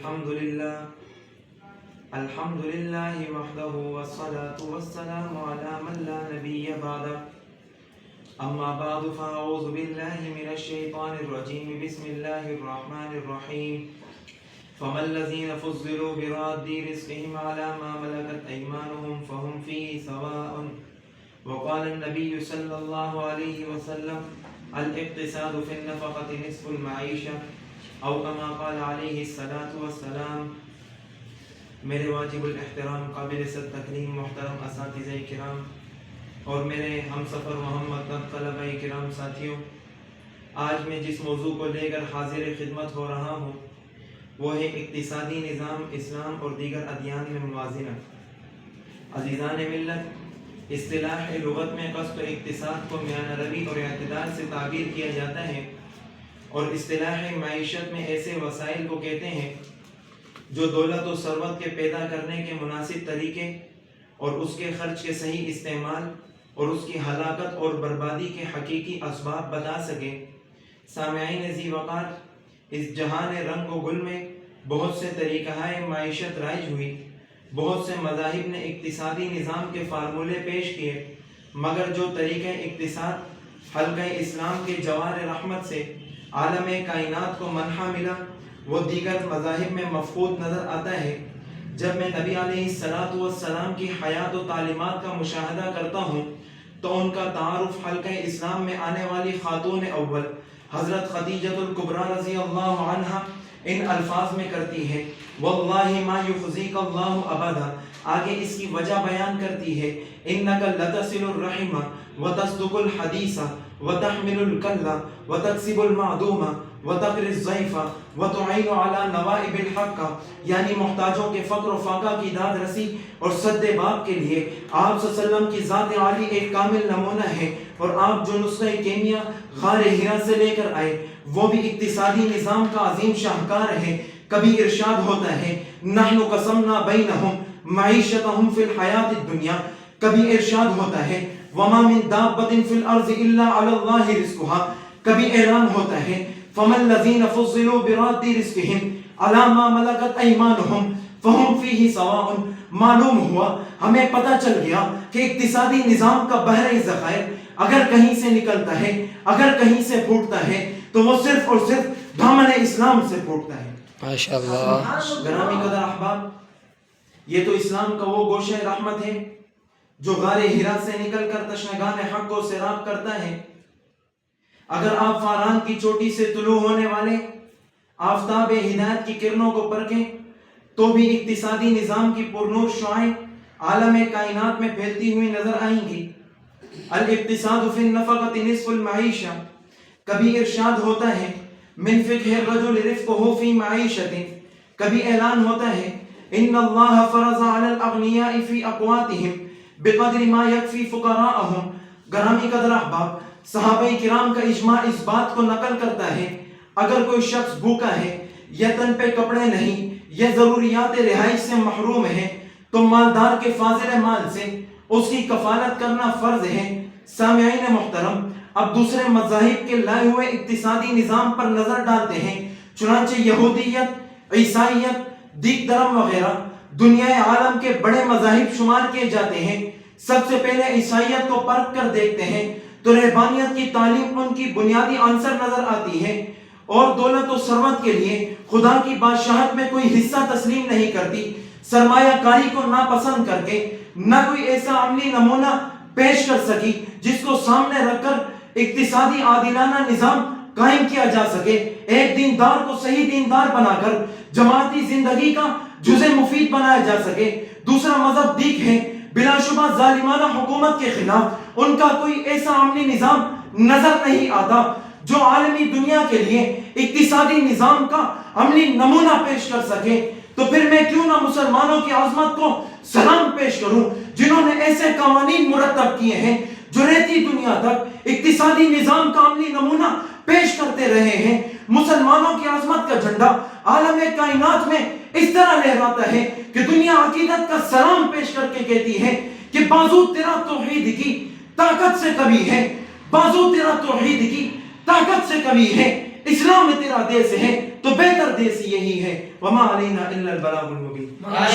الحمد لله وحده والصلاة والسلام على من لا نبي بعده أما بعد فأعوذ بالله من الشيطان الرجيم بسم الله الرحمن الرحيم فما الذين فضلوا براد رزقهم على ما ملكت أيمانهم فهم فيه سواء وقال النبي صلى الله عليه وسلم الاقتصاد في النفقة نصف المعيشة او کما قال علیہ الصلاۃ والسلام۔ میرے واجب الاحترام قابل صد تکریم محترم اساتذہ کرام اور میرے ہم سفر محمد طلبہ کرام ساتھیوں، آج میں جس موضوع کو لے کر حاضر خدمت ہو رہا ہوں وہ ہے اقتصادی نظام اسلام اور دیگر ادیان میں موازنت۔ عزیزان ملت، اصطلاح لغت میں قصد اقتصاد کو میانہ روی اور اعتدال سے تعبیر کیا جاتا ہے، اور اصطلاح معیشت میں ایسے وسائل کو کہتے ہیں جو دولت و ثروت کے پیدا کرنے کے مناسب طریقے اور اس کے خرچ کے صحیح استعمال اور اس کی ہلاکت اور بربادی کے حقیقی اسباب بتا سکیں۔ سامعین ذی وقار، اس جہان رنگ و گل میں بہت سے طریقہ معیشت رائج ہوئی، بہت سے مذاہب نے اقتصادی نظام کے فارمولے پیش کیے، مگر جو طریقہ اقتصاد حلقہ اسلام کے جوار رحمت سے عالم کائنات کو منحا ملا وہ دیگر مذاہب میں مفقود نظر آتا ہے۔ جب میں نبی علیہ السلام کی حیات و تعلیمات کا مشاہدہ کرتا ہوں تو ان کا تعارف حلقہ اسلام میں آنے والی خاتون اول حضرت خدیجہ الکبریٰ رضی اللہ عنہا ان الفاظ میں کرتی ہے، واللہ ما یخزیک اللہ ابدا۔ آگے اس کی وجہ بیان کرتی ہے، انک لتصل الرحم وتصدق الحدیث وتحمل الکل وتکسب المعدوم وتقری الضیف وتعین علی نوائب الحق، یعنی محتاجوں کے فقر و فاقہ کی داد رسی اور سد باب کے لیے آپ صلی اللہ علیہ وسلم کی ذات عالی ایک کامل نمونہ ہے، اور آپ جو نسخہ کیمیا غار ہرا سے لے کر آئے وہ بھی اقتصادی نظام کا عظیم شاہکار ہے۔ کبھی ارشاد ہوتا ہے نحن قسمنا بینہم معیشتہم فی الحیات الدنیا، کبھی ارشاد ہوتا ہے وما من دابۃ فی الارض الا علی اللہ رزقها، کبھی اعلان ہوتا ہے فما الذین فضلوا براد رزقہم علی ما ملکت ایمانہم فہم فیہ سواء۔ معلوم ہوا، ہمیں پتہ چل گیا کہ اقتصادی نظام کا بحر ذخائر اگر کہیں سے نکلتا ہے، اگر کہیں سے پھوٹتا ہے تو وہ صرف اور صرف دامن اسلام سے پھوٹتا ہے۔ ماشاءاللہ۔ گرامی قدر احباب، یہ تو اسلام کا وہ گوشہ رحمت ہے جو غار ہرا سے نکل کر تشنگان حق کو سیراب کرتا ہے۔ اگر آپ فاران کی چوٹی سے طلوع ہونے والے آفتاب ہدایت کی کرنوں کو پرکھیں تو بھی اقتصادی نظام کی پرنور شعاعیں عالم کائنات میں پھیلتی ہوئی نظر آئیں گی۔ الاقتصاد فی النفقۃ نصف المعیشہ، کبھی ارشاد ہوتا ہے من فقہ الرجل رفقہ فی معیشۃ، کبھی اعلان ہوتا ہے ان اللہ فرض علی الاغنیاء فی اقواتہم بقدر ما یکفی فقراءہم۔ گرامی قدر احباب، صحابہ کرام کا اجماع اس بات کو نقل کرتا ہے اگر کوئی شخص بھوکا ہے یا تن پہ کپڑے نہیں یا ضروریات رہائش سے محروم ہے تو مالدار کے فاضل مال سے اس کی کفالت کرنا فرض ہے۔ سامعین محترم، اب دوسرے مذاہب کے لائے ہوئے اقتصادی نظام پر نظر ڈالتے ہیں۔ چنانچہ یہودیت، عیسائیت، دیگ دھرم وغیرہ دنیا عالم کے بڑے مذاہب شمار کیے جاتے ہیں۔ سب سے پہلے عیسائیت کو پرکھ کر دیکھتے ہیں تو رہبانیت کی تعلیم ان کی بنیادی عنصر نظر آتی ہے، اور دولت و ثروت کے لیے خدا کی بادشاہت میں کوئی حصہ تسلیم نہیں کرتی۔ سرمایہ کاری کو ناپسند کر کے نہ کوئی ایسا عملی نمونہ پیش کر سکی جس کو سامنے رکھ کر اقتصادی عادلانہ نظام قائم کیا جا سکے۔ ایک دیندار کو صحیح دیندار بنا کر جماعتی زندگی کا جزء مفید بنایا جا سکے۔ دوسرا مذہب دیکھ ہے، بلا شبہ ظالمانہ حکومت کے خلاف ان کا کوئی ایسا عملی نظام نظر نہیں آتا جو عالمی دنیا کے لیے اقتصادی نظام کا عملی نمونہ پیش کر سکے۔ تو پھر میں کیوں نہ مسلمانوں کی عظمت کو سلام پیش کروں جنہوں نے ایسے قوانین مرتب کیے ہیں جو رہتی دنیا تک اقتصادی نظام کا عملی نمونہ پیش کرتے رہے ہیں۔ مسلمانوں کی عظمت کا جھنڈا عالم کائنات میں اس طرح لہراتا ہے کہ دنیا عقیدت کا سلام پیش کر کے کہتی ہے کہ بازو تیرا توحید کی طاقت سے کبھی ہے، بازو تیرا توحید کی طاقت سے کبھی ہے۔ اسلام میں تیرا دیس ہے تو بہتر دیس یہی ہے. وما علینا الا البلاغ المبین.